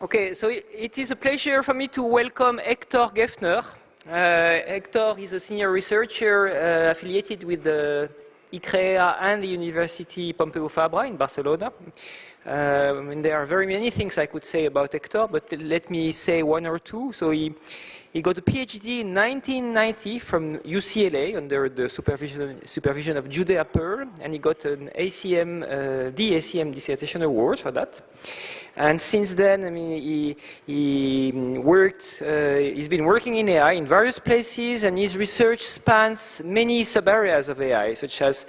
Okay, so it is a pleasure for me to welcome Hector Geffner. Hector is a senior researcher affiliated with the IJCAI and the University Pompeu Fabra in Barcelona. There are very many things I could say about Hector, but let me say one or two. So he got a PhD in 1990 from UCLA under the supervision of Judea Pearl, and he got an the ACM dissertation award for that. And since then, I mean, he's been working in AI in various places, and his research spans many sub-areas of AI, such as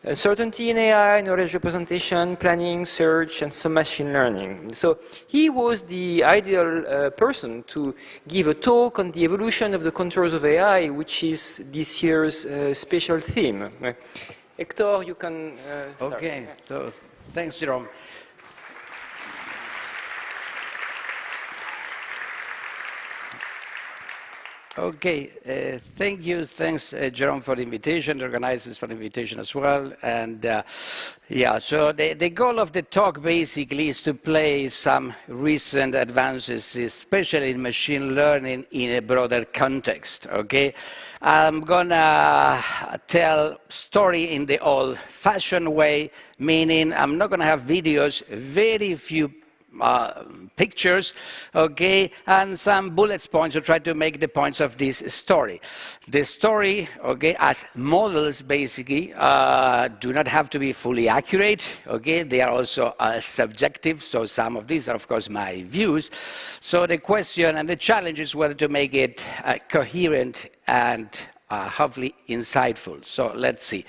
uncertainty in AI, knowledge representation, planning, search, and some machine learning. So he was the ideal person to give a talk on the evolution of the contours of AI, which is this year's special theme. Hector, you can start. Okay, so thanks, Jerome. Okay, thanks Jerome for the invitation, the organizers for the invitation as well. And yeah, so the goal of the talk basically is to play some recent advances, especially in machine learning in a broader context, okay? I'm gonna tell story in the old-fashioned way, meaning I'm not gonna have videos, very few pictures, okay, and some bullet points to try to make the points of this story. The story, okay, as models basically do not have to be fully accurate, okay, they are also subjective, so some of these are of course my views. So the question and the challenge is whether to make it coherent and hopefully insightful. So let's see.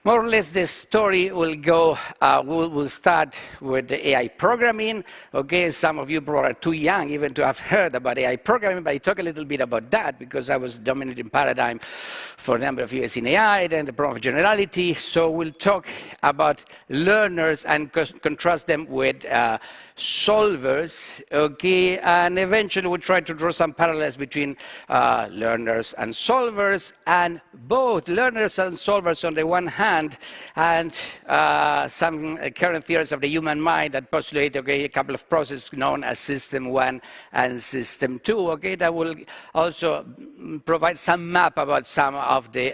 More or less, the story will go, we'll start with the AI programming. Okay, some of you probably are too young even to have heard about AI programming, but I talk a little bit about that because I was dominating paradigm for a number of years in AI, then the problem of generality. So we'll talk about learners and contrast them with solvers, okay, and eventually we'll try to draw some parallels between learners and solvers, and both learners and solvers on the one hand, and some current theories of the human mind that postulate, okay, a couple of processes known as System 1 and System 2, okay, that will also provide some map about some of the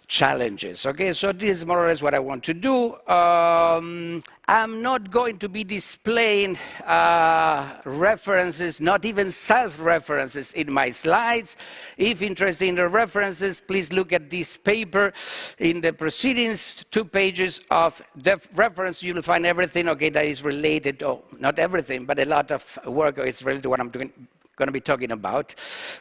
challenges. Okay, so this is more or less what I want to do. I'm not going to be displaying references, not even self-references in my slides. If interested in the references, please look at this paper in the proceedings, 2 pages of the reference. You will find everything, okay, that is related, or not everything, but a lot of work is related to what I'm going to be talking about.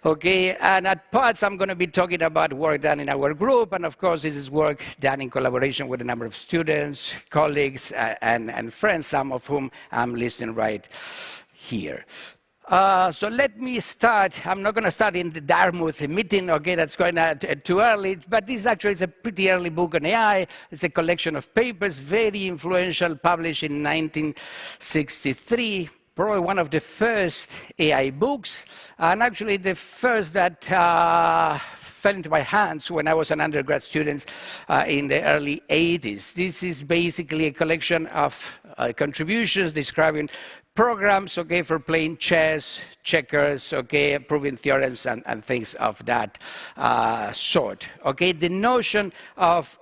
Okay, and at parts I'm going to be talking about work done in our group, and of course this is work done in collaboration with a number of students, colleagues, and friends, some of whom I'm listing right here. So let me start. I'm not going to start in the Dartmouth meeting, okay, that's going too early, but this actually is a pretty early book on AI. It's a collection of papers, very influential, published in 1963. Probably one of the first AI books, and actually the first that fell into my hands when I was an undergrad student in the early 80s. This is basically a collection of contributions describing programs, okay, for playing chess, checkers, okay, proving theorems and things of that sort. Okay, the notion of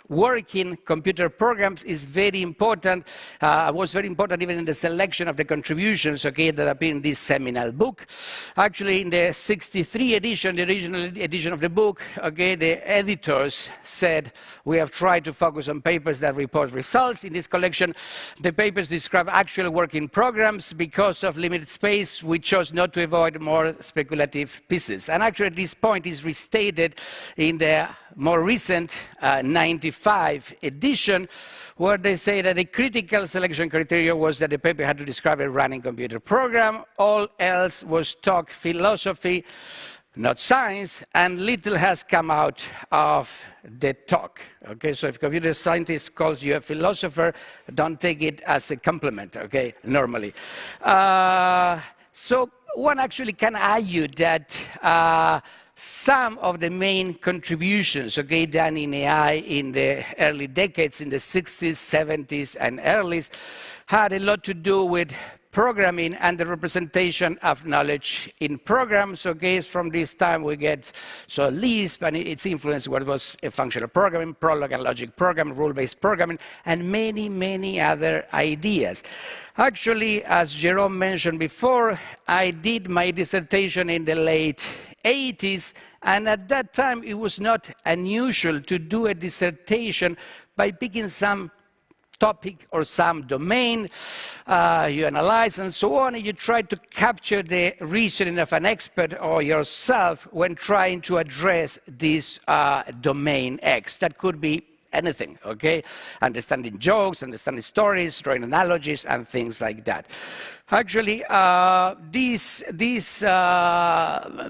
working computer programs is very important, was very important even in the selection of the contributions, okay, that appear in this seminal book. Actually, in the 63 edition, the original edition of the book, okay, the editors said, we have tried to focus on papers that report results. In this collection, the papers describe actual working programs. Because of limited space, we chose not to avoid more speculative pieces. And actually, at this point is restated in the more recent 95 edition, where they say that the critical selection criteria was that the paper had to describe a running computer program. All else was talk philosophy, not science, and little has come out of the talk. Okay, so if a computer scientist calls you a philosopher, don't take it as a compliment, okay, normally. So one actually can argue that some of the main contributions, okay, done in AI in the early decades, in the 60s, 70s, and earlies, had a lot to do with programming and the representation of knowledge in programs. Okay, from this time we get Lisp and its influence, what was a functional programming, Prolog and logic programming, rule-based programming, and many, many other ideas. Actually, as Jerome mentioned before, I did my dissertation in the late 80s, and at that time it was not unusual to do a dissertation by picking some topic or some domain, you analyze and so on, and you try to capture the reasoning of an expert or yourself when trying to address this domain X. That could be anything, okay? Understanding jokes, understanding stories, drawing analogies, and things like that. Actually,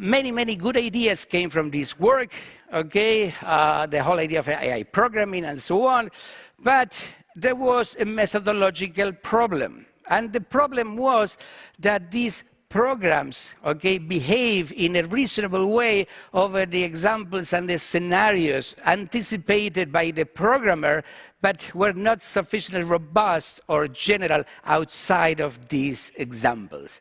many, many good ideas came from this work, okay? The whole idea of AI programming and so on, but there was a methodological problem. And the problem was that these programs, okay, behave in a reasonable way over the examples and the scenarios anticipated by the programmer, but were not sufficiently robust or general outside of these examples.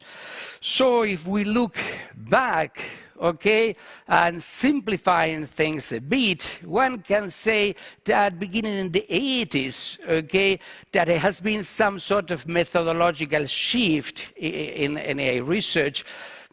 So if we look back, okay, and simplifying things a bit, one can say that beginning in the 80s, okay, that there has been some sort of methodological shift in AI research,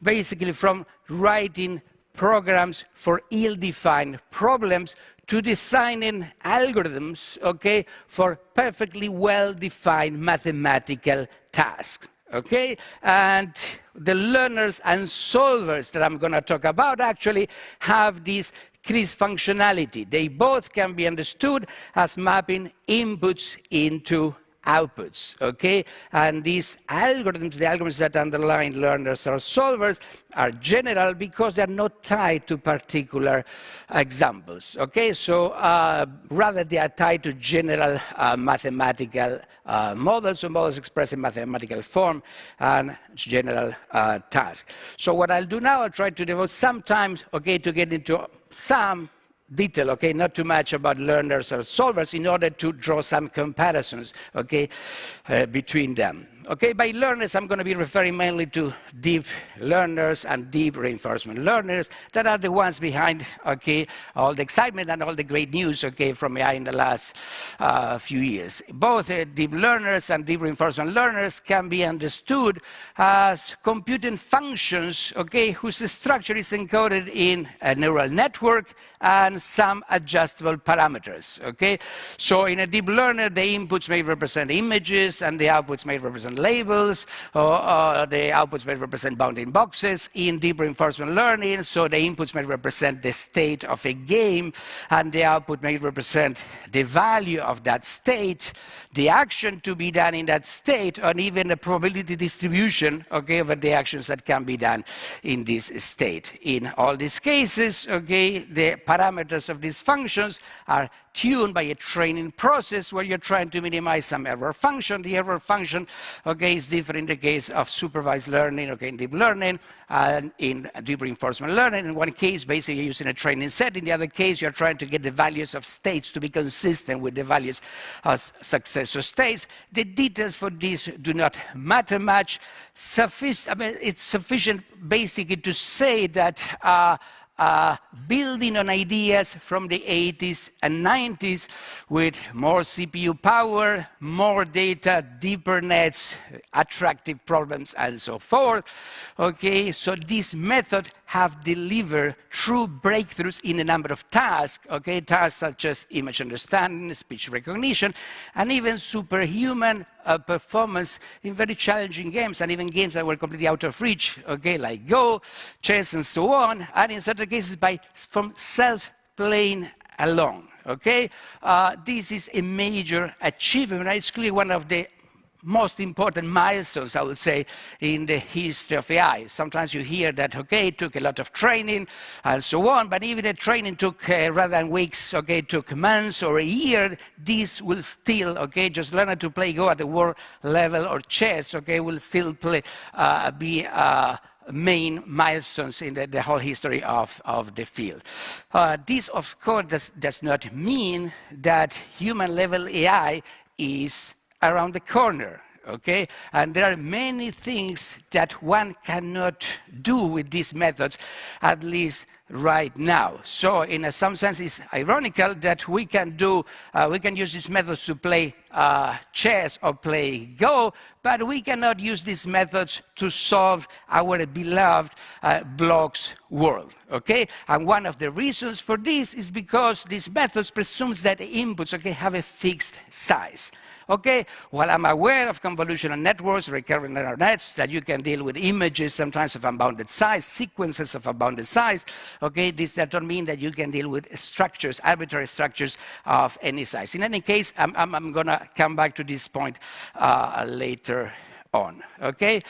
basically from writing programs for ill-defined problems to designing algorithms, okay, for perfectly well-defined mathematical tasks. Okay, and the learners and solvers that I'm going to talk about actually have this crisp functionality. They both can be understood as mapping inputs into outputs, okay? And these algorithms, the algorithms that underlie learners or solvers, are general because they're not tied to particular examples, okay? So rather they are tied to general mathematical models, or models expressed in mathematical form and general tasks. So what I'll do now, I'll try to devote some time, okay, to get into some detail, okay, not too much about learners or solvers in order to draw some comparisons, okay, between them. Okay, by learners, I'm going to be referring mainly to deep learners and deep reinforcement learners that are the ones behind, okay, all the excitement and all the great news, okay, from AI in the last few years. Both deep learners and deep reinforcement learners can be understood as computing functions, okay, whose structure is encoded in a neural network and some adjustable parameters, okay? So in a deep learner, the inputs may represent images and the outputs may represent labels, or the outputs may represent bounding boxes. In deep reinforcement learning, so the inputs may represent the state of a game, and the output may represent the value of that state, the action to be done in that state, and even the probability distribution, okay, of the actions that can be done in this state. In all these cases, okay, the parameters of these functions are tuned by a training process where you're trying to minimize some error function. The error function, okay, is different in the case of supervised learning, okay, in deep learning, and in deep reinforcement learning. In one case, basically you're using a training set. In the other case, you're trying to get the values of states to be consistent with the values of successor states. The details for this do not matter much. It's sufficient basically to say that building on ideas from the 80s and 90s with more CPU power, more data, deeper nets, attractive problems, and so forth. Okay, so this method have delivered true breakthroughs in a number of tasks, okay, tasks such as image understanding, speech recognition, and even superhuman performance in very challenging games, and even games that were completely out of reach, okay, like Go, chess, and so on, and in certain cases from self-playing alone, okay? This is a major achievement, and it's clearly one of the most important milestones, I would say, in the history of AI. Sometimes you hear that, okay, it took a lot of training and so on, but even the training took, rather than weeks, okay, it took months or a year, this will still, okay, just learning to play Go at the world level or chess, okay, will still be main milestones in the whole history of the field. This, of course, does not mean that human-level AI is around the corner. Okay, and there are many things that one cannot do with these methods, at least right now. So, in some sense, it's ironical that we can use these methods to play chess or play Go, but we cannot use these methods to solve our beloved blocks world. Okay, and one of the reasons for this is because these methods presumes that the inputs, okay, have a fixed size. Okay, while I'm aware of convolutional networks, recurrent neural nets, that you can deal with images sometimes of unbounded size, sequences of unbounded size, okay, this does not mean that you can deal with structures, arbitrary structures of any size. In any case, I'm going to come back to this point later on, okay?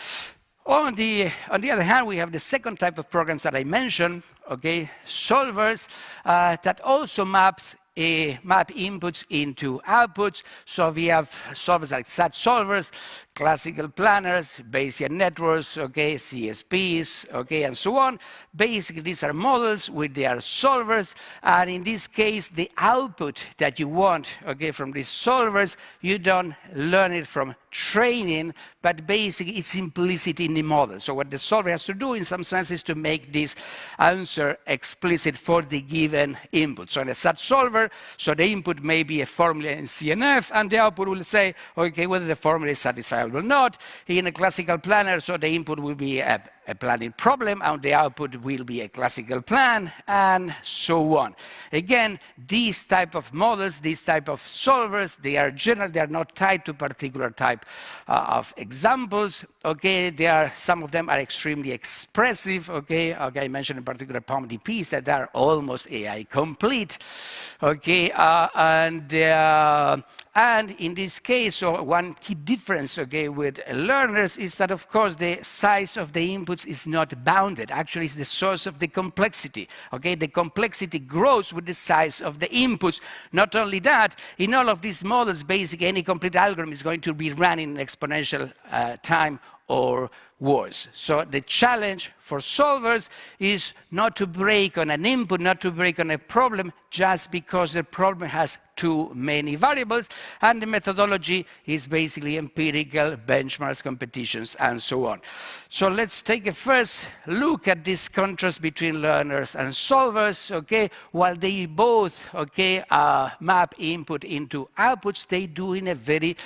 On the other hand, we have the second type of programs that I mentioned, okay, solvers that also map inputs into outputs. So we have solvers like SAT solvers, classical planners, Bayesian networks, okay, CSPs, okay, and so on. Basically, these are models with their solvers, and in this case, the output that you want, okay, from these solvers, you don't learn it from training, but basically it's implicit in the model. So what the solver has to do, in some sense, is to make this answer explicit for the given input. So in a SAT solver, so the input may be a formula in CNF, and the output will say, okay, whether the formula is satisfiable or not. In a classical planner, so the input will be a planning problem, and the output will be a classical plan, and so on. Again, these type of models, these type of solvers, they are general, they are not tied to particular type of examples. Okay, some of them are extremely expressive. Okay, I mentioned in particular POMDPs that are almost AI complete. Okay, and in this case, so one key difference, okay, with learners is that, of course, the size of the inputs is not bounded. Actually, it's the source of the complexity. Okay, the complexity grows with the size of the inputs. Not only that, in all of these models, basically any complete algorithm is going to be run in exponential time or worse. So the challenge for solvers is not to break on an input, not to break on a problem, just because the problem has too many variables, and the methodology is basically empirical, benchmarks, competitions, and so on. So let's take a first look at this contrast between learners and solvers. Okay, while they both, okay, map input into outputs, they do in a very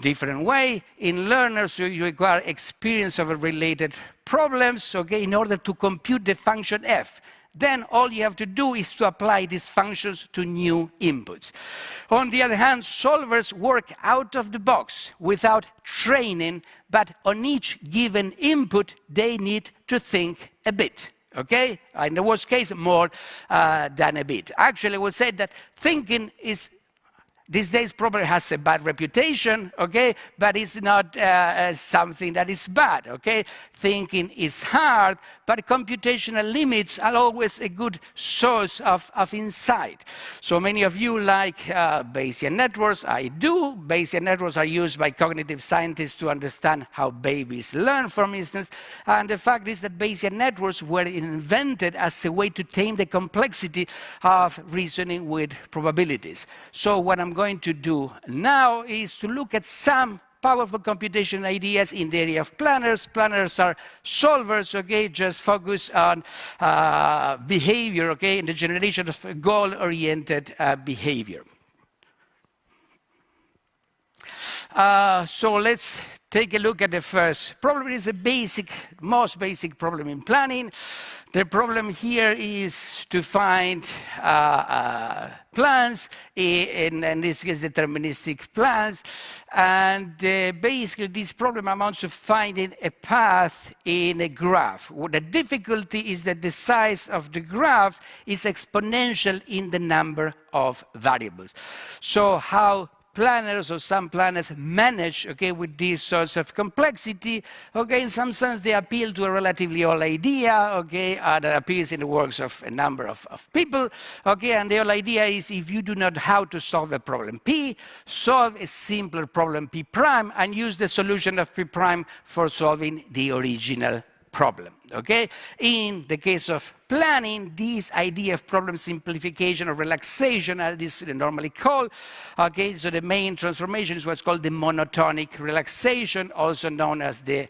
different way. In learners, you require experience of related problems, okay, in order to compute the function f. Then all you have to do is to apply these functions to new inputs. On the other hand, solvers work out of the box without training, but on each given input, they need to think a bit. Okay? In the worst case, more than a bit. Actually, I would say that thinking is these days probably has a bad reputation, okay, but it's not something that is bad, okay? Thinking is hard, but computational limits are always a good source of insight. So many of you like Bayesian networks. I do. Bayesian networks are used by cognitive scientists to understand how babies learn, for instance. And the fact is that Bayesian networks were invented as a way to tame the complexity of reasoning with probabilities. So what I'm going to do now is to look at some powerful computation ideas in the area of planners. Planners are solvers, okay, just focus on behavior, okay, in the generation of goal-oriented behavior. So let's take a look at the first problem. It is a most basic problem in planning. The problem here is to find plans, in this case deterministic plans, and basically this problem amounts to finding a path in a graph. The difficulty is that the size of the graphs is exponential in the number of variables. So how planners or some planners manage, okay, with these sorts of complexity, okay, in some sense they appeal to a relatively old idea, okay, that appears in the works of a number of people, okay, and the whole idea is if you do not know how to solve a problem P, solve a simpler problem P prime and use the solution of P prime for solving the original problem. okay? In the case of planning, this idea of problem simplification or relaxation, as it is normally called, okay, so the main transformation is what's called the monotonic relaxation, also known as the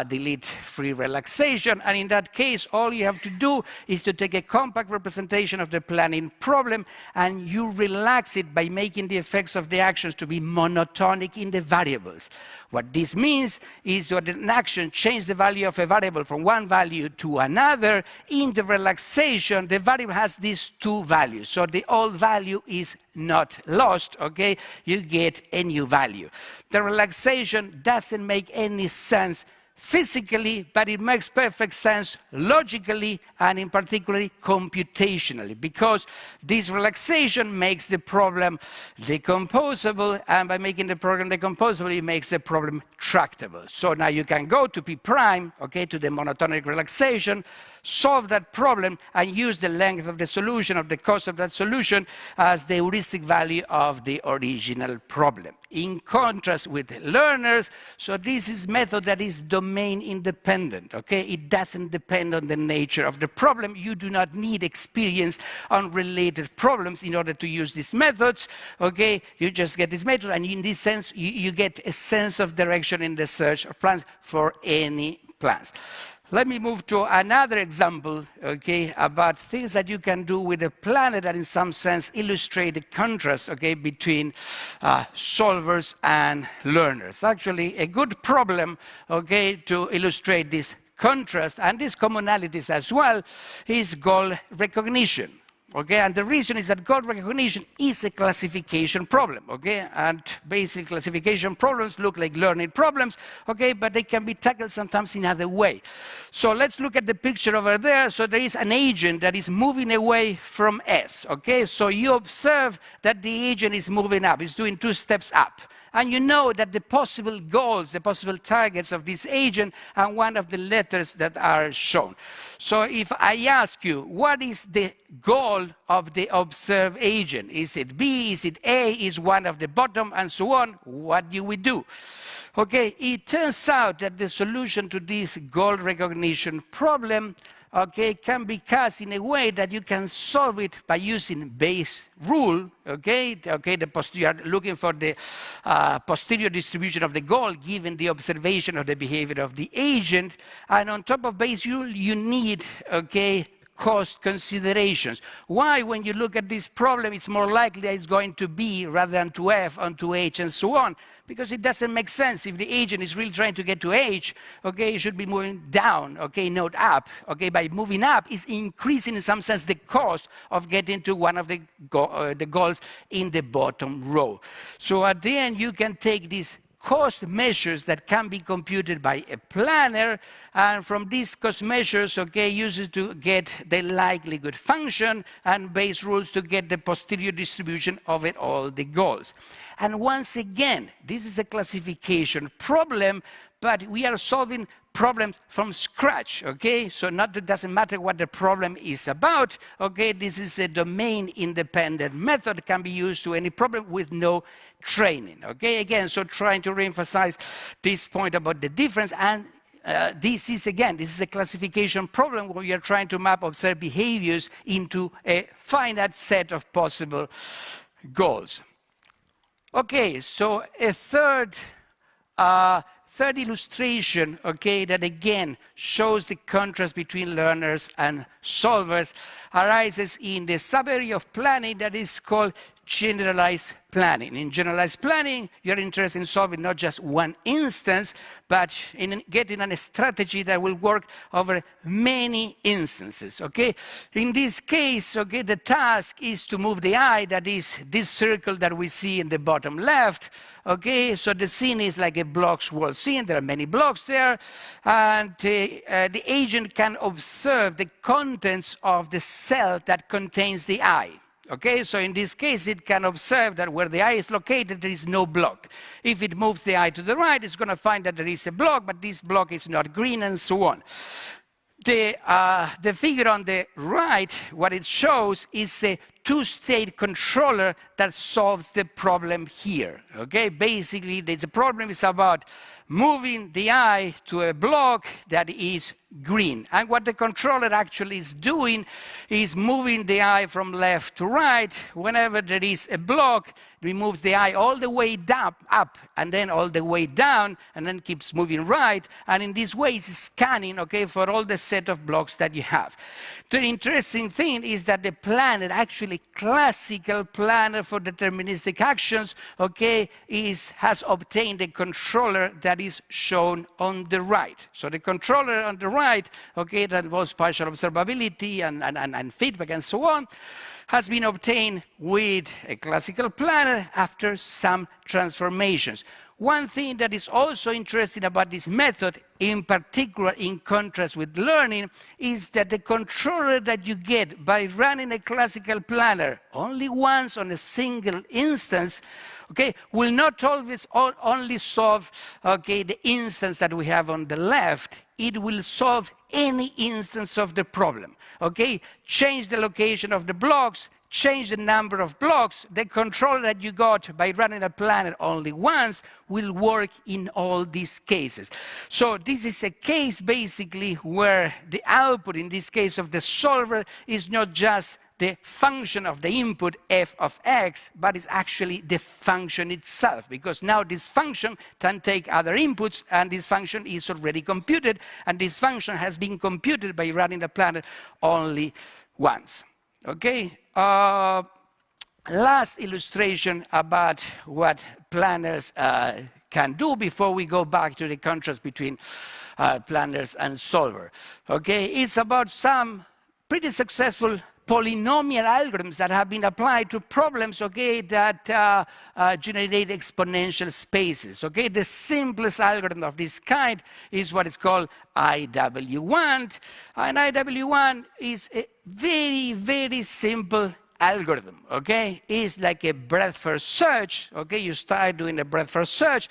delete-free relaxation. And in that case, all you have to do is to take a compact representation of the planning problem, and you relax it by making the effects of the actions to be monotonic in the variables. What this means is that an action changes the value of a variable from one value to another. In the relaxation, the variable has these two values. So the old value is not lost, okay? You get a new value. The relaxation doesn't make any sense physically, but it makes perfect sense logically and in particular computationally, because this relaxation makes the problem decomposable, and by making the problem decomposable, it makes the problem tractable. So now you can go to P prime, okay, to the monotonic relaxation, solve that problem, and use the length of the solution, of the cost of that solution, as the heuristic value of the original problem. In contrast with learners, so this is method that is domain independent, okay? It doesn't depend on the nature of the problem. You do not need experience on related problems in order to use these methods, okay? You just get this method, and in this sense, you get a sense of direction in the search of plans for any plans. Let me move to another example, okay, about things that you can do with a planner that in some sense illustrate the contrast, okay, between solvers and learners. Actually, a good problem, okay, to illustrate this contrast and these commonalities as well is goal recognition. Okay, and the reason is that goal recognition is a classification problem, okay? And basic classification problems look like learning problems, okay? But they can be tackled sometimes in other way. So let's look at the picture over there. So there is an agent that is moving away from S, okay? So you observe that the agent is moving up, it's doing 2 steps up. And you know that the possible goals, the possible targets of this agent are one of the letters that are shown. So if I ask you, what is the goal of the observed agent? Is it B, is it A, is one of the bottom, and so on? What do we do? Okay, it turns out that the solution to this goal recognition problem, okay, can be cast in a way that you can solve it by using Bayes' rule, okay? Okay, you are looking for the posterior distribution of the goal given the observation of the behavior of the agent. And on top of Bayes' rule, you need, okay, cost considerations. Why, when you look at this problem, it's more likely that it's going to B rather than to F and to H and so on? Because it doesn't make sense. If the agent is really trying to get to H, okay, it should be moving down, okay, not up. Okay, by moving up, it's increasing in some sense the cost of getting to one of the goals in the bottom row. So at the end, you can take these cost measures that can be computed by a planner, and from these cost measures, okay, uses to get the likelihood function, and Bayes rules to get the posterior distribution of all the goals. And once again, this is a classification problem, but we are solving problems from scratch, okay? So it doesn't matter what the problem is about, okay? This is a domain-independent method that can be used to any problem with no training, okay? Again, so trying to reemphasize this point about the difference, and this is a classification problem where we are trying to map observed behaviors into a finite set of possible goals. Okay, so a third illustration, okay, that again shows the contrast between learners and solvers arises in the sub-area of planning that is called generalized planning. In generalized planning, you're interested in solving not just one instance, but in getting a strategy that will work over many instances, okay? In this case, okay, the task is to move the eye, that is this circle that we see in the bottom left, okay? So the scene is like a blocks world scene. There are many blocks there, and the agent can observe the contents of the cell that contains the eye. Okay, so in this case, it can observe that where the eye is located, there is no block. If it moves the eye to the right, it's going to find that there is a block, but this block is not green, and so on. The figure on the right, what it shows is a two-state controller that solves the problem here, okay? Basically, the problem is about moving the eye to a block that is green. And what the controller actually is doing is moving the eye from left to right. Whenever there is a block, it moves the eye all the way down, up, and then all the way down, and then keeps moving right. And in this way, it's scanning, okay, for all the set of blocks that you have. The interesting thing is that the planner, actually classical planner for deterministic actions, okay, has obtained a controller that is shown on the right. So the controller on the right, okay, that involves partial observability and feedback and so on, has been obtained with a classical planner after some transformations. One thing that is also interesting about this method, in particular in contrast with learning, is that the controller that you get by running a classical planner only once on a single instance, okay, will not always only solve, okay, the instance that we have on the left. It will solve any instance of the problem, okay? Change the location of the blocks, change the number of blocks. The controller that you got by running a planner only once will work in all these cases. So this is a case basically where the output, in this case of the solver, is not just the function of the input f of x, but it's actually the function itself, because now this function can take other inputs, and this function is already computed, and this function has been computed by running the planner only once. Okay? Last illustration about what planners can do before we go back to the contrast between planners and solver. Okay? It's about some pretty successful polynomial algorithms that have been applied to problems, okay, that generate exponential spaces. Okay, the simplest algorithm of this kind is what is called IW1, and IW1 is a very, very simple algorithm. Okay, it's like a breadth first search. Okay, you start doing a breadth first search,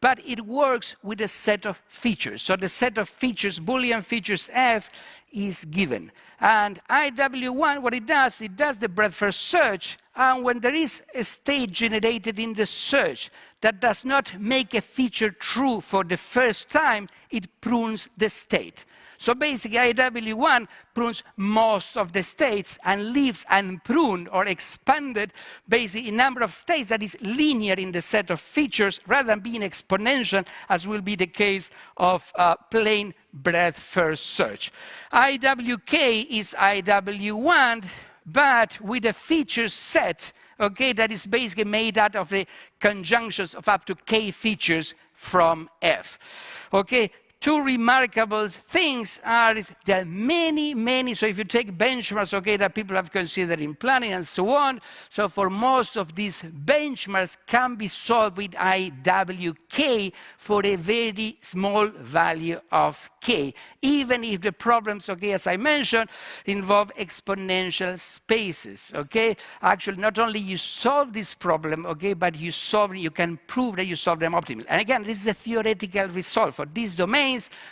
but it works with a set of features. So the set of features, Boolean features f, is given. And IW1, what it does the breadth first search, and when there is a state generated in the search that does not make a feature true for the first time, it prunes the state. So basically, IW1 prunes most of the states and leaves unpruned or expanded basically a number of states that is linear in the set of features rather than being exponential, as will be the case of plain breadth first search. IWK is IW1, but with a feature set, okay, that is basically made out of the conjunctions of up to k features from F. Okay. Two remarkable things are there are many, so if you take benchmarks, okay, that people have considered in planning and so on, so for most of these benchmarks can be solved with IWK for a very small value of k, even if the problems, okay, as I mentioned, involve exponential spaces, okay? Actually, not only you solve this problem, okay, but you can prove that you solve them optimally. And again, this is a theoretical result for these domains.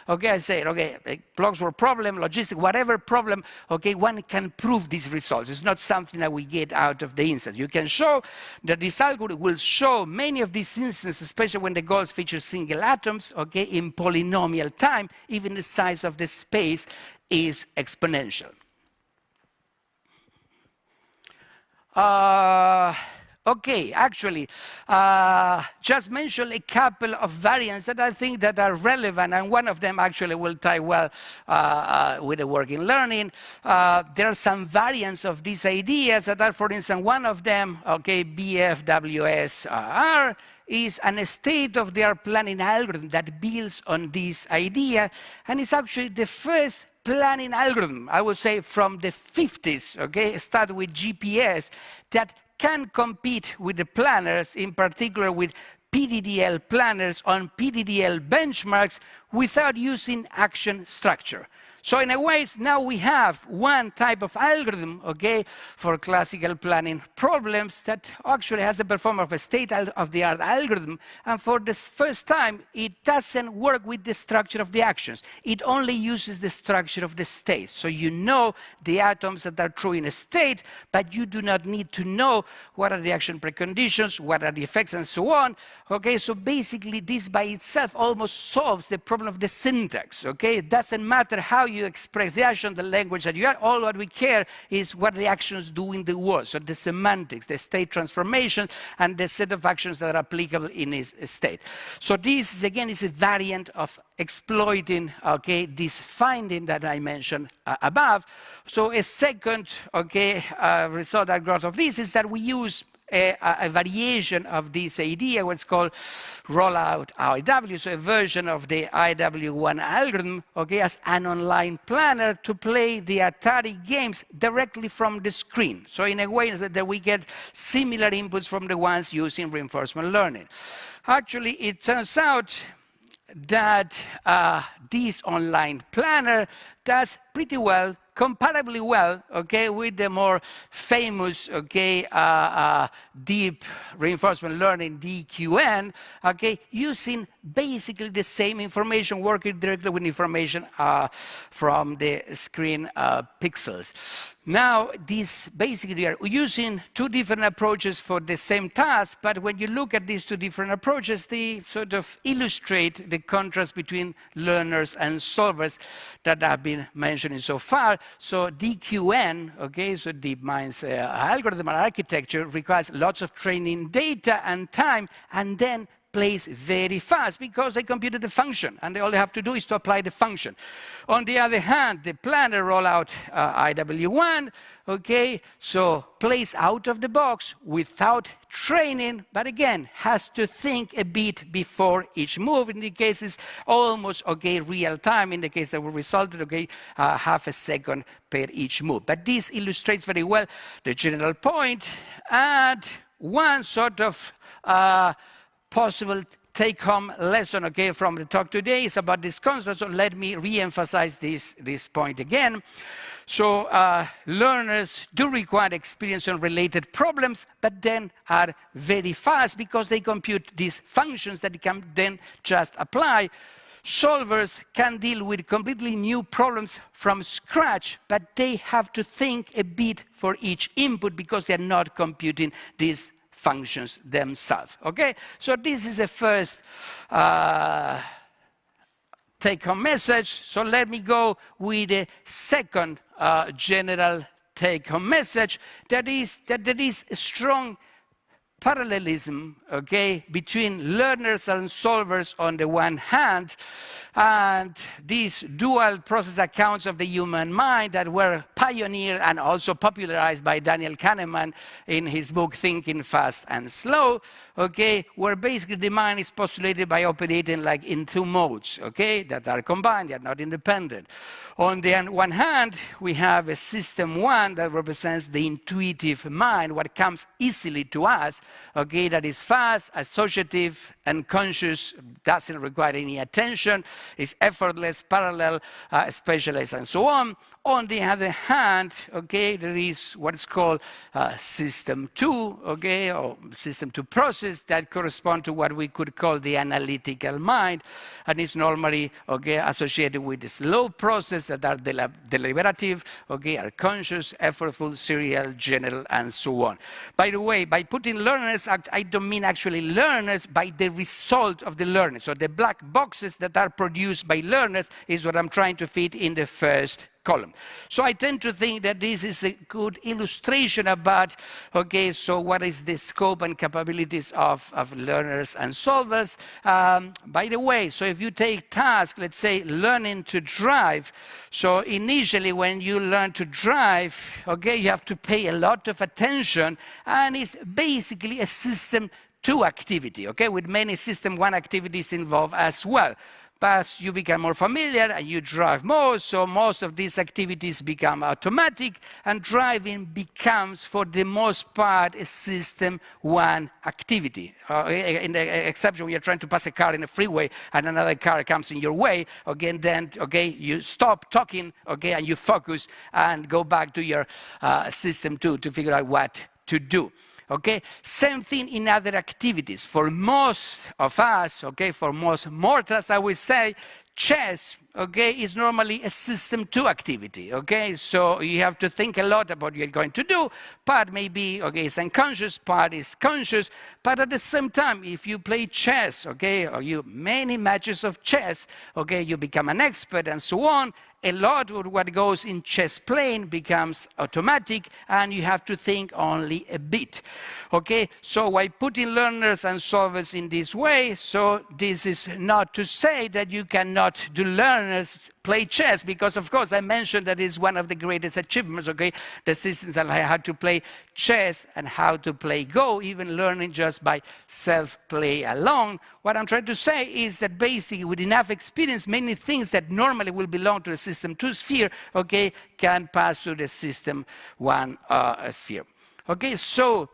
Okay, I say, okay, blocks were problem, logistics, whatever problem, okay, one can prove these results. It's not something that we get out of the instance. You can show that this algorithm will show many of these instances, especially when the goals feature single atoms, okay, in polynomial time, even the size of the space is exponential. Okay, actually, just mention a couple of variants that I think that are relevant, and one of them actually will tie well with the work in learning. There are some variants of these ideas that are, for instance, one of them, okay, BFWSR, is an state-of-the-art planning algorithm that builds on this idea, and it's actually the first planning algorithm, I would say, from the 50s, okay, start with GPS, that can compete with the planners, in particular with PDDL planners on PDDL benchmarks without using action structure. So in a way, now we have one type of algorithm, okay, for classical planning problems that actually has the performance of a state-of-the-art algorithm. And for the first time, it doesn't work with the structure of the actions. It only uses the structure of the state. So you know the atoms that are true in a state, but you do not need to know what are the action preconditions, what are the effects, and so on. Okay, so basically this by itself almost solves the problem of the syntax. Okay, it doesn't matter how you express the action, the language that you have. All what we care is what the actions do in the world. So the semantics, the state transformation, and the set of actions that are applicable in a state. So this, again, is a variant of exploiting, okay, this finding that I mentioned above. So a second, okay, result I got of this is that we use a variation of this idea, what's called rollout IW, so a version of the IW1 algorithm, okay, as an online planner to play the Atari games directly from the screen. So in a way that we get similar inputs from the ones using reinforcement learning. Actually, it turns out that this online planner does pretty well, comparably well, okay, with the more famous, okay, deep reinforcement learning, DQN, okay, using basically the same information, working directly with information from the screen pixels. Now, these basically are using two different approaches for the same task, but when you look at these two different approaches, they sort of illustrate the contrast between learners and solvers that have been mentioning so far. So DQN, okay, so DeepMind's algorithm and architecture requires lots of training data and time, and then plays very fast because they computed the function, and all they have to do is to apply the function. On the other hand, the planner rollout IW1, okay, so plays out of the box without training, but again, has to think a bit before each move. In the case, it's almost, okay, real time. In the case that will result, okay, half a second per each move. But this illustrates very well the general point, and one sort of possible take-home lesson, okay, from the talk today is about this concept. So let me re-emphasize this point again. So learners do require experience on related problems, but then are very fast because they compute these functions that they can then just apply. Solvers can deal with completely new problems from scratch, but they have to think a bit for each input because they're not computing these functions themselves, okay? So this is the first take-home message. So let me go with the second general take-home message, that is that there is a strong parallelism, okay, between learners and solvers on the one hand, and these dual process accounts of the human mind that were pioneered and also popularized by Daniel Kahneman in his book Thinking Fast and Slow, okay, where basically the mind is postulated by operating like in two modes, okay, that are combined, they are not independent. On the one hand, we have a system one that represents the intuitive mind, what comes easily to us, okay, that is fast, associative, and conscious, doesn't require any attention, is effortless, parallel, specialized, and so on. On the other hand, okay, there is what's called system 2, okay, or system 2 process that correspond to what we could call the analytical mind, and is normally, okay, associated with the slow process that are deliberative, okay, are conscious, effortful, serial, general, and so on. By the way, by putting learners, I don't mean actually learners, by the result of the learning. So the black boxes that are produced by learners is what I'm trying to fit in the first column. So I tend to think that this is a good illustration about, okay, so what is the scope and capabilities of learners and solvers. By the way, so if you take task, let's say learning to drive, so initially when you learn to drive, okay, you have to pay a lot of attention, and it's basically a system 2 activity, okay, with many system 1 activities involved as well. As you become more familiar and you drive more, so most of these activities become automatic, and driving becomes, for the most part, a system 1 activity. In the exception, when you're trying to pass a car in a freeway and another car comes in your way, okay, and then, okay, you stop talking, okay, and you focus and go back to your system 2 to figure out what to do. Okay, same thing in other activities. For most of us, okay, for most mortals, I would say, chess, okay, is normally a system 2 activity, okay? So you have to think a lot about what you're going to do. Part maybe, okay, is unconscious, part is conscious, but at the same time, if you play chess, okay, or you many matches of chess, okay, you become an expert and so on. A lot of what goes in chess playing becomes automatic, and you have to think only a bit. Okay, so by putting learners and solvers in this way, so this is not to say that you cannot do learners play chess, because of course I mentioned that is one of the greatest achievements, okay, the systems that I had to play chess and how to play Go, even learning just by self-play alone. What I'm trying to say is that basically with enough experience, many things that normally will belong to the system 2 sphere, okay, can pass to the system 1 sphere. Okay, so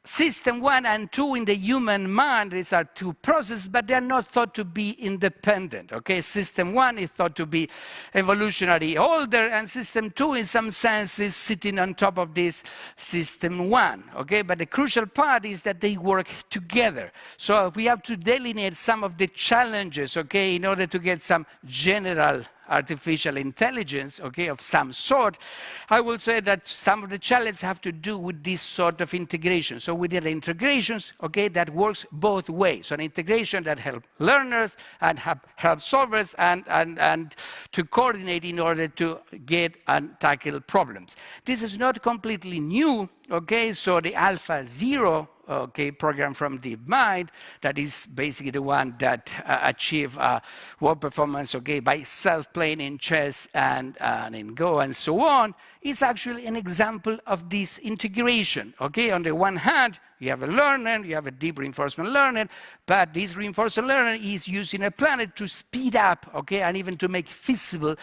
System 1 and 2 in the human mind, these are 2 processes, but they are not thought to be independent. Okay, System 1 is thought to be evolutionary older, and System 2 in some sense is sitting on top of this System 1. Okay, but the crucial part is that they work together. So we have to delineate some of the challenges, okay, in order to get some general artificial intelligence, okay, of some sort. I will say that some of the challenges have to do with this sort of integration. So we did integrations, okay, that works both ways. So an integration that helps learners and help solvers and to coordinate in order to get and tackle problems. This is not completely new, okay, so the AlphaZero okay, program from DeepMind, that is basically the one that achieved world performance, okay, by self-playing in chess and in Go and so on, is actually an example of this integration, okay? On the one hand, you have a learner, you have a deep reinforcement learning, but this reinforcement learning is using a planet to speed up, okay, and even to make feasible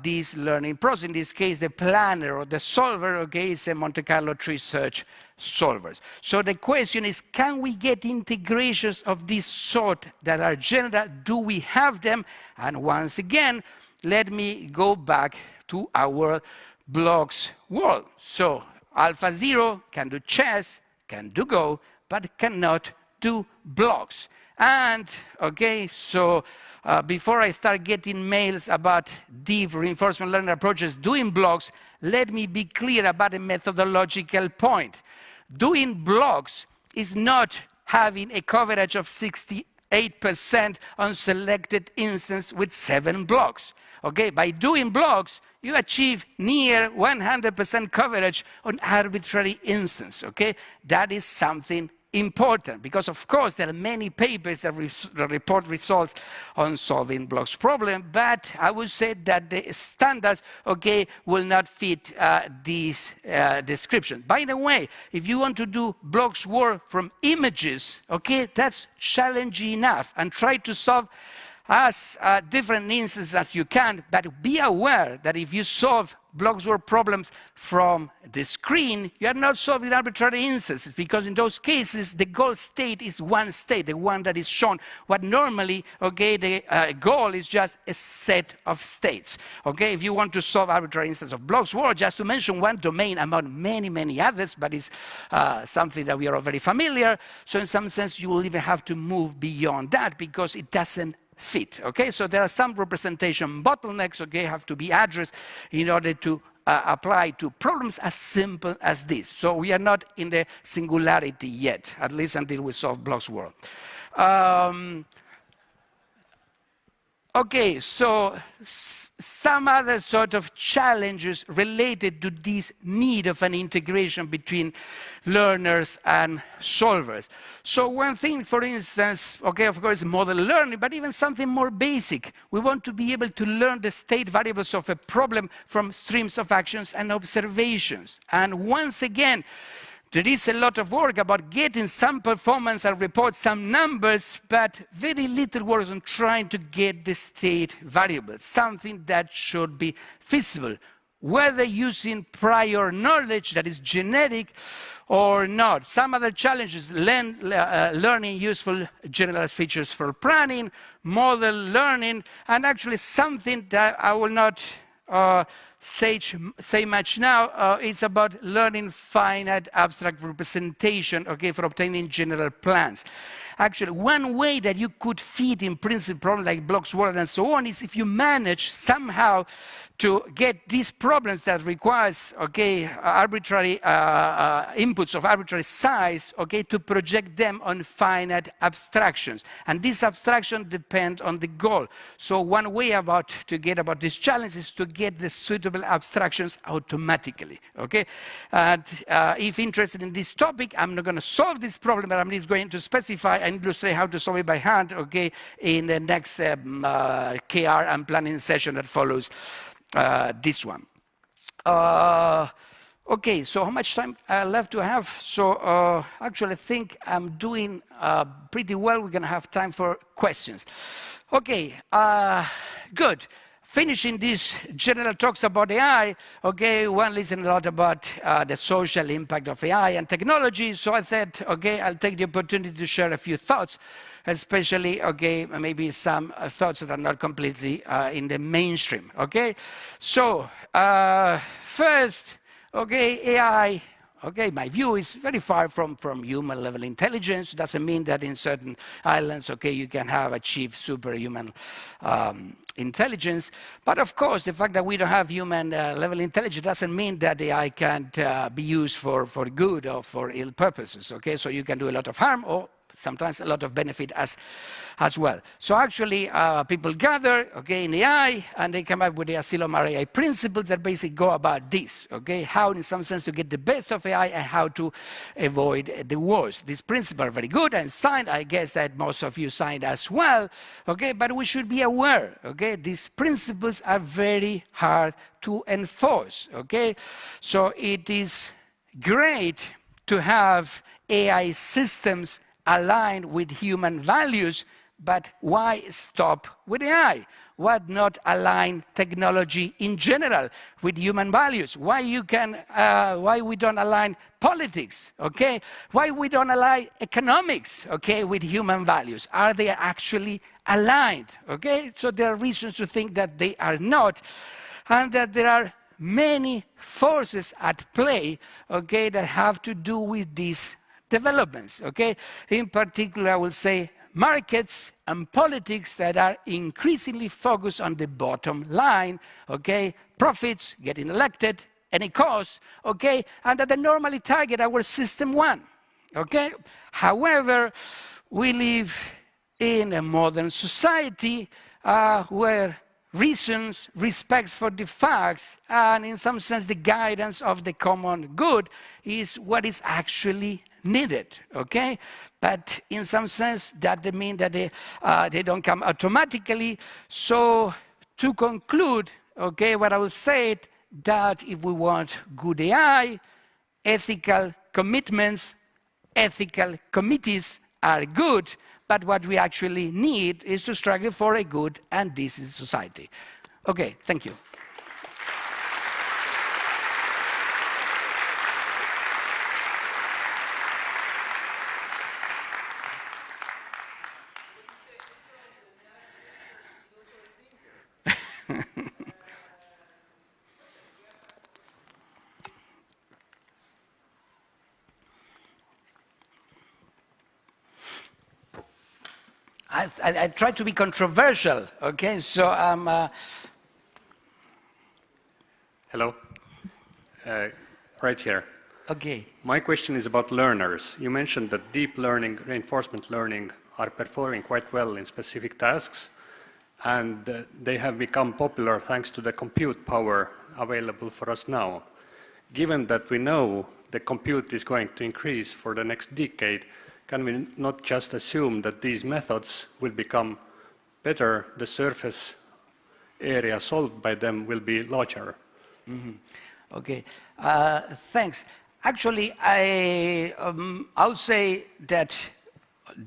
this learning process. In this case, the planner or the solver, okay, is a Monte Carlo tree search solvers. So the question is, can we get integrations of this sort that are general? Do we have them? And once again, let me go back to our blocks world. So AlphaZero can do chess, can do Go, but cannot do blocks. And, okay, so before I start getting mails about deep reinforcement learning approaches doing blocks, let me be clear about a methodological point. Doing blocks is not having a coverage of 68% on selected instance with 7 blocks. Okay, by doing blocks, you achieve near 100% coverage on arbitrary instance. Okay, that is something important, because of course there are many papers that report results on solving blocks problem, but I would say that the standards, okay, will not fit this description. By the way, if you want to do blocks work from images, okay, that's challenging enough, and try to solve as different instances as you can, but be aware that if you solve blocks work problems from the screen, you are not solving arbitrary instances, because in those cases, the goal state is one state, the one that is shown. What normally, okay, the goal is just a set of states. Okay, if you want to solve arbitrary instances of blocks work, just to mention one domain among many, many others, but it's something that we are already familiar. So in some sense, you will even have to move beyond that, because it doesn't fit. Okay, so there are some representation bottlenecks, okay, have to be addressed in order to apply to problems as simple as this. So we are not in the singularity yet, at least until we solve blocks world. Okay, so some other sort of challenges related to this need of an integration between learners and solvers. So one thing, for instance, okay, of course, model learning, but even something more basic. We want to be able to learn the state variables of a problem from streams of actions and observations. And once again, There is a lot of work about getting some performance and report some numbers, but very little work on trying to get the state variables, something that should be feasible, whether using prior knowledge that is genetic or not. Some other challenges, learning useful generalized features for planning, model learning, and actually something that I will not say much now is about learning finite abstract representation, okay, for obtaining general plans. Actually, one way that you could fit in principle problems like blocks, world, and so on is if you manage somehow to get these problems that requires, okay, arbitrary inputs of arbitrary size, okay, to project them on finite abstractions. And these abstractions depend on the goal. So one way to get about this challenge is to get the suitable abstractions automatically, okay? And if interested in this topic, I'm not going to solve this problem, but I'm just going to specify and illustrate how to solve it by hand, okay, in the next KR and planning session that follows this one. Okay, so how much time left do I have? So actually I think I'm doing pretty well. We're going to have time for questions. Okay, good. Finishing these general talks about AI, okay, one listened a lot about the social impact of AI and technology, so I thought, okay, I'll take the opportunity to share a few thoughts, especially, okay, maybe some thoughts that are not completely in the mainstream, okay? So, first, okay, AI, okay, my view is very far from human level intelligence. Doesn't mean that in certain islands, okay, you can achieve superhuman intelligence. But of course, the fact that we don't have human level intelligence doesn't mean that AI can't be used for good or for ill purposes, okay? So you can do a lot of harm or sometimes a lot of benefit as well. So actually, people gather, okay, in AI, and they come up with the Asylum AI principles that basically go about this, okay? How, in some sense, to get the best of AI and how to avoid the worst. These principles are very good and signed. I guess that most of you signed as well, okay? But we should be aware, okay? These principles are very hard to enforce, okay? So it is great to have AI systems aligned with human values, but why stop with AI? Why not align technology in general with human values? Why we don't align politics, okay? Why we don't align economics, okay, with human values? Are they actually aligned, okay? So there are reasons to think that they are not, and that there are many forces at play, okay, that have to do with these developments, okay? In particular, I will say markets and politics that are increasingly focused on the bottom line, okay? Profits, getting elected, any cost, okay? And that they normally target our system one, okay? However, we live in a modern society where reasons, respect for the facts, and in some sense the guidance of the common good is what is actually needed, okay? But in some sense, that doesn't mean that they don't come automatically. So to conclude, okay, what I will say is that if we want good AI, ethical commitments, ethical committees are good, but what we actually need is to struggle for a good and decent society. Okay, thank you. I try to be controversial, okay? So Hello. Right here. Okay. My question is about learners. You mentioned that deep learning, reinforcement learning are performing quite well in specific tasks, and they have become popular thanks to the compute power available for us now. Given that we know the compute is going to increase for the next decade, can we not just assume that these methods will become better, the surface area solved by them will be larger? Mm-hmm. Okay, thanks. Actually, I would say that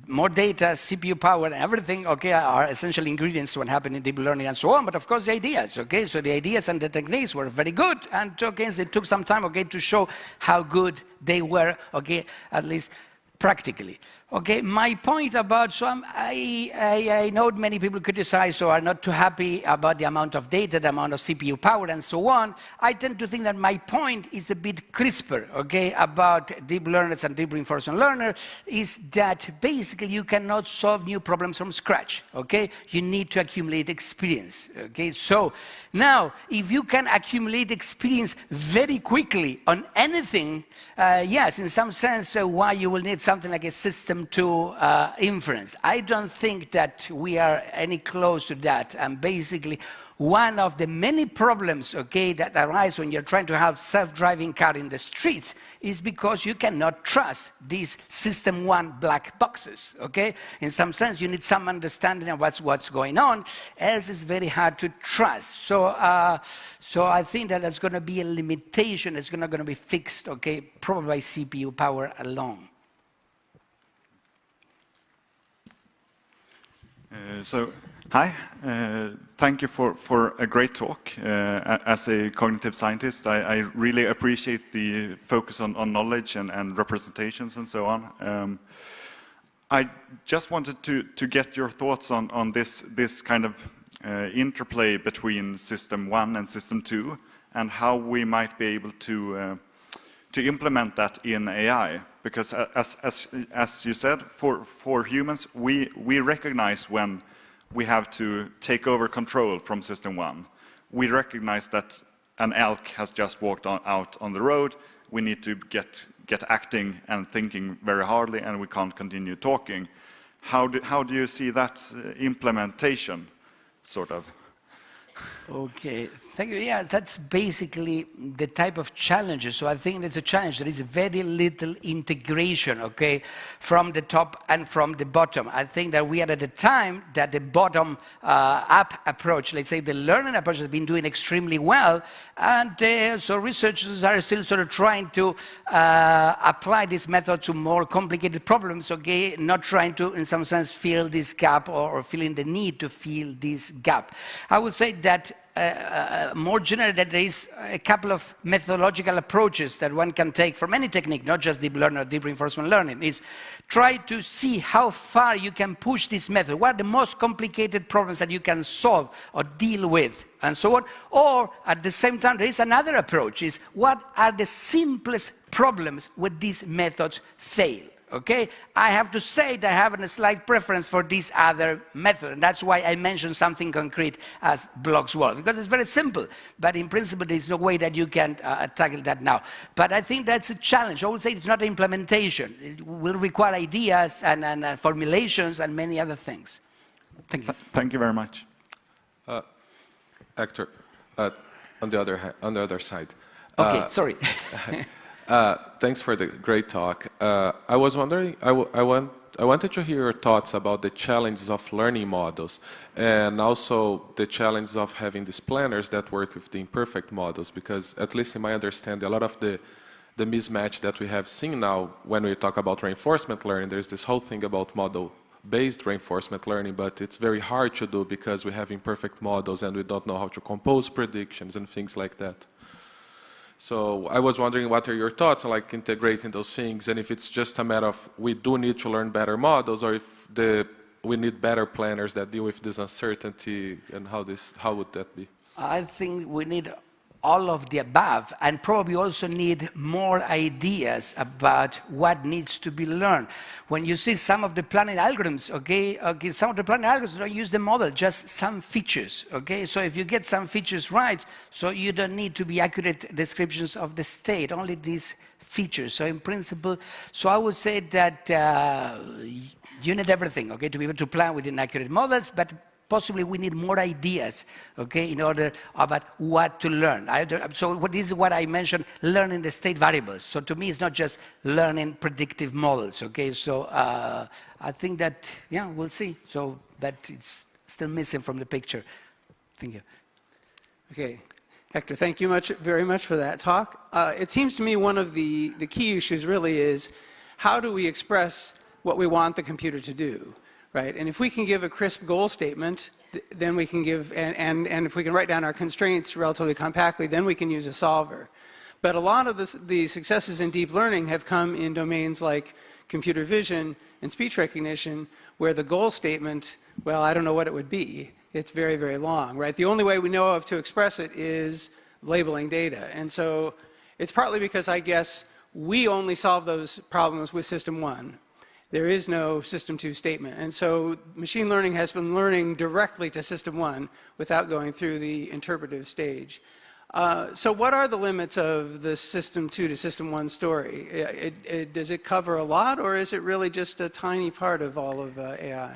more data, CPU power, and everything, okay, are essential ingredients to what happened in deep learning and so on. But of course, the ideas, okay, so the ideas and the techniques were very good, and okay, so it took some time, okay, to show how good they were, okay, at least practically. Okay, my point about, so I know many people criticize or are not too happy about the amount of data, the amount of CPU power, and so on. I tend to think that my point is a bit crisper, okay, about deep learners and deep reinforcement learner, is that basically you cannot solve new problems from scratch, okay? You need to accumulate experience, okay? So now, if you can accumulate experience very quickly on anything, yes, in some sense, why you will need something like a system to inference. I don't think that we are any close to that. And basically, one of the many problems, okay, that arise when you're trying to have self-driving car in the streets is because you cannot trust these system one black boxes, okay? In some sense, you need some understanding of what's going on, else it's very hard to trust. So, so I think that there's going to be a limitation. It's not going to be fixed, okay, probably by CPU power alone. So, hi, thank you for a great talk. As a cognitive scientist, I really appreciate the focus on knowledge and representations and so on. I just wanted to get your thoughts on this kind of interplay between System 1 and System 2 and how we might be able to implement that in AI. Because as you said, for humans, we recognize when we have to take over control from System 1. We recognize that an elk has just walked out on the road. We need to get acting and thinking very hardly, and we can't continue talking. How do you see that implementation, sort of? Okay, thank you. Yeah, that's basically the type of challenges. So I think it's a challenge. There is very little integration, okay, from the top and from the bottom. I think that we are at a time that the bottom-up approach, let's say the learning approach, has been doing extremely well. And so researchers are still sort of trying to apply this method to more complicated problems, okay, not trying to, in some sense, fill this gap or feeling the need to fill this gap. I would say that more generally, that there is a couple of methodological approaches that one can take from any technique, not just deep learning or deep reinforcement learning, is try to see how far you can push this method. What are the most complicated problems that you can solve or deal with, and so on. Or, at the same time, there is another approach, is what are the simplest problems where these methods fail. Okay, I have to say that I have a slight preference for this other method, and that's why I mentioned something concrete as Bloch's wall, because it's very simple, but in principle there's no way that you can tackle that now. But I think that's a challenge. I would say it's not implementation. It will require ideas and formulations and many other things. Thank you. Thank you very much. Hector, on the other side. Okay, sorry. Thanks for the great talk. I was wondering, I wanted to hear your thoughts about the challenges of learning models and also the challenges of having these planners that work with the imperfect models, because at least in my understanding, a lot of the mismatch that we have seen now when we talk about reinforcement learning, there's this whole thing about model-based reinforcement learning, but it's very hard to do because we have imperfect models and we don't know how to compose predictions and things like that. So I was wondering, what are your thoughts on like integrating those things, and if it's just a matter of we do need to learn better models, or if we need better planners that deal with this uncertainty, and how would that be? I think we need all of the above, and probably also need more ideas about what needs to be learned. When you see some of the planning algorithms, okay, some of the planning algorithms don't use the model, just some features, okay? So if you get some features right, so you don't need to be accurate descriptions of the state, only these features. So in principle, so I would say that you need everything, okay, to be able to plan within accurate models, but possibly we need more ideas, okay, in order about what to learn. So this is what I mentioned, learning the state variables. So to me, it's not just learning predictive models, okay? So I think that, yeah, we'll see. So that it's still missing from the picture. Thank you. Okay. Hector, thank you very much for that talk. It seems to me one of the key issues really is how do we express what we want the computer to do, right? And if we can give a crisp goal statement, then we can give, and if we can write down our constraints relatively compactly, then we can use a solver. But a lot of the successes in deep learning have come in domains like computer vision and speech recognition, where the goal statement, well, I don't know what it would be. It's very, very long, right? The only way we know of to express it is labeling data. And so it's partly because I guess we only solve those problems with system 1. There is no system 2 statement. And so machine learning has been learning directly to system 1 without going through the interpretive stage. So what are the limits of the system 2 to system 1 story? Does it cover a lot, or is it really just a tiny part of all of AI?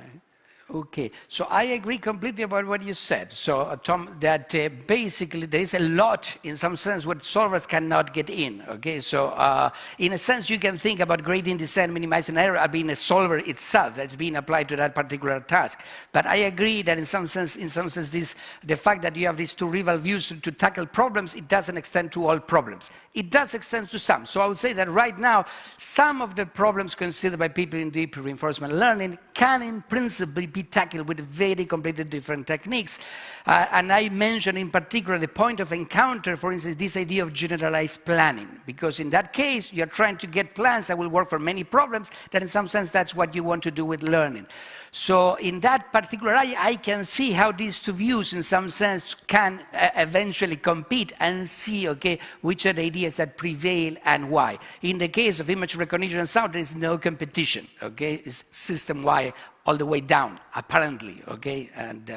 Okay, so I agree completely about what you said. So, Tom, that basically there is a lot, in some sense, what solvers cannot get in. Okay, so in a sense, you can think about gradient descent, minimizing error, as being a solver itself that's being applied to that particular task. But I agree that in some sense, the fact that you have these two rival views to tackle problems, it doesn't extend to all problems. It does extend to some. So I would say that right now, some of the problems considered by people in deep reinforcement learning can, in principle, be tackled with very completely different techniques. And I mentioned in particular the point of encounter, for instance, this idea of generalized planning. Because in that case, you're trying to get plans that will work for many problems, that in some sense that's what you want to do with learning. So in that particular area, I can see how these two views in some sense can eventually compete and see, okay, which are the ideas that prevail and why. In the case of image recognition and sound, there is no competition, okay? It's system-wide all the way down, apparently, okay? And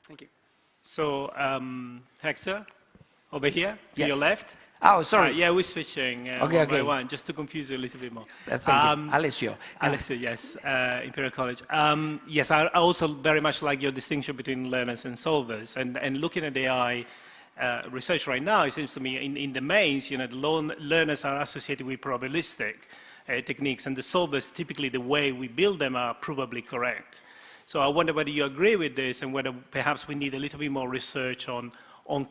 Thank you. So, Hector, over here, to Yes. your left. Oh, sorry. Yeah, we're switching one by one, just to confuse you a little bit more. Thank you. Alessio. Alessio, yes, Imperial College. Yes, I also very much like your distinction between learners and solvers. And looking at AI research right now, it seems to me in the mains, you know, the learners are associated with probabilistic techniques, and the solvers, typically the way we build them, are provably correct. So I wonder whether you agree with this, and whether perhaps we need a little bit more research on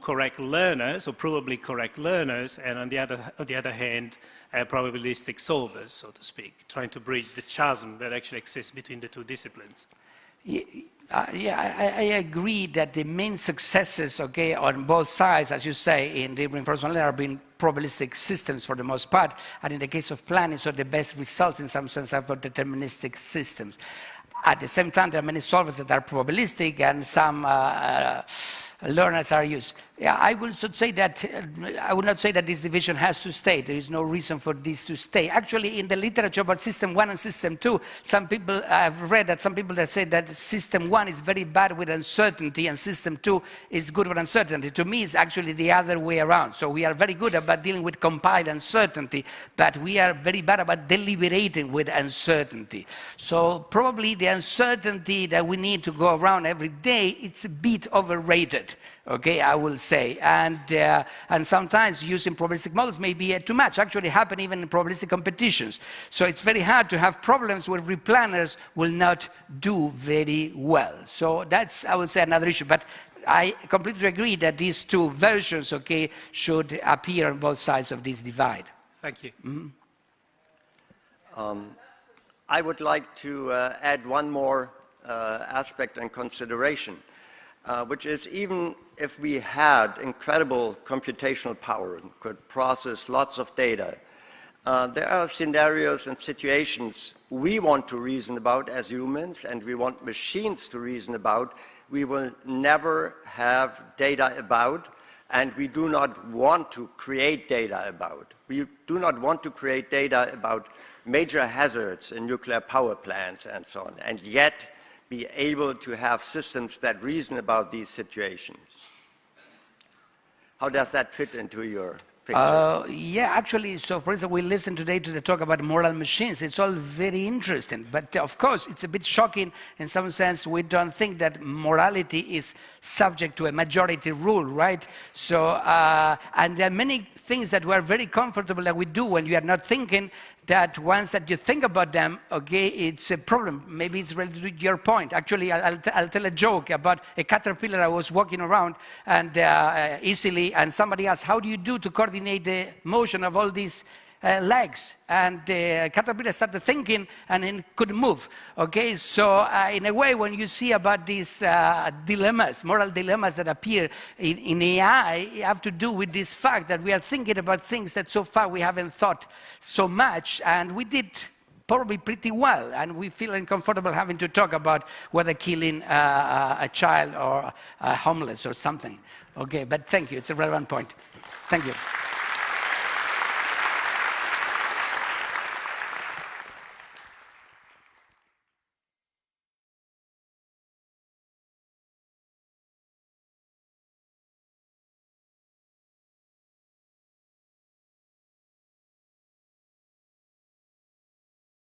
correct learners, or probably correct learners, and on the other hand, probabilistic solvers, so to speak, trying to bridge the chasm that actually exists between the two disciplines. I agree that the main successes, okay, on both sides, as you say, in the reinforcement learning, are being probabilistic systems for the most part, and in the case of planning, so the best results in some sense are for deterministic systems. At the same time, there are many solvers that are probabilistic, and some learners are used. Yeah, I will say that I would not say that this division has to stay. There is no reason for this to stay. Actually, in the literature about system 1 and system 2, some people I've read that some people that say that system 1 is very bad with uncertainty and system 2 is good with uncertainty. To me, it's actually the other way around. So we are very good about dealing with compiled uncertainty, but we are very bad about deliberating with uncertainty. So probably the uncertainty that we need to go around every day, it's a bit overrated. Okay, I will say, and sometimes using probabilistic models may be too much. Actually, happen even in probabilistic competitions. So it's very hard to have problems where replanners will not do very well. So that's, I would say, another issue. But I completely agree that these two versions, okay, should appear on both sides of this divide. Thank you. Mm-hmm. I would like to add one more aspect and consideration. Which is, even if we had incredible computational power and could process lots of data, there are scenarios and situations we want to reason about as humans, and we want machines to reason about, we will never have data about, and we do not want to create data about. We do not want to create data about major hazards in nuclear power plants and so on, and yet be able to have systems that reason about these situations. How does that fit into your picture? Yeah, actually, so for instance, we listened today to the talk about moral machines. It's all very interesting, but of course, it's a bit shocking in some sense. We don't think that morality is subject to a majority rule, right? So, and there are many things that we're very comfortable that we do when you are not thinking that once that you think about them, okay, it's a problem. Maybe it's related to your point. Actually, I'll tell a joke about a caterpillar. I was walking around and easily, and somebody asked, how do you do to coordinate the motion of all these legs? And the caterpillar started thinking and it couldn't move. Okay, so in a way, when you see about these dilemmas, moral dilemmas that appear in AI, you have to do with this fact that we are thinking about things that so far we haven't thought so much, and we did probably pretty well, and we feel uncomfortable having to talk about whether killing a child or homeless or something. Okay, but thank you, it's a relevant point. Thank you.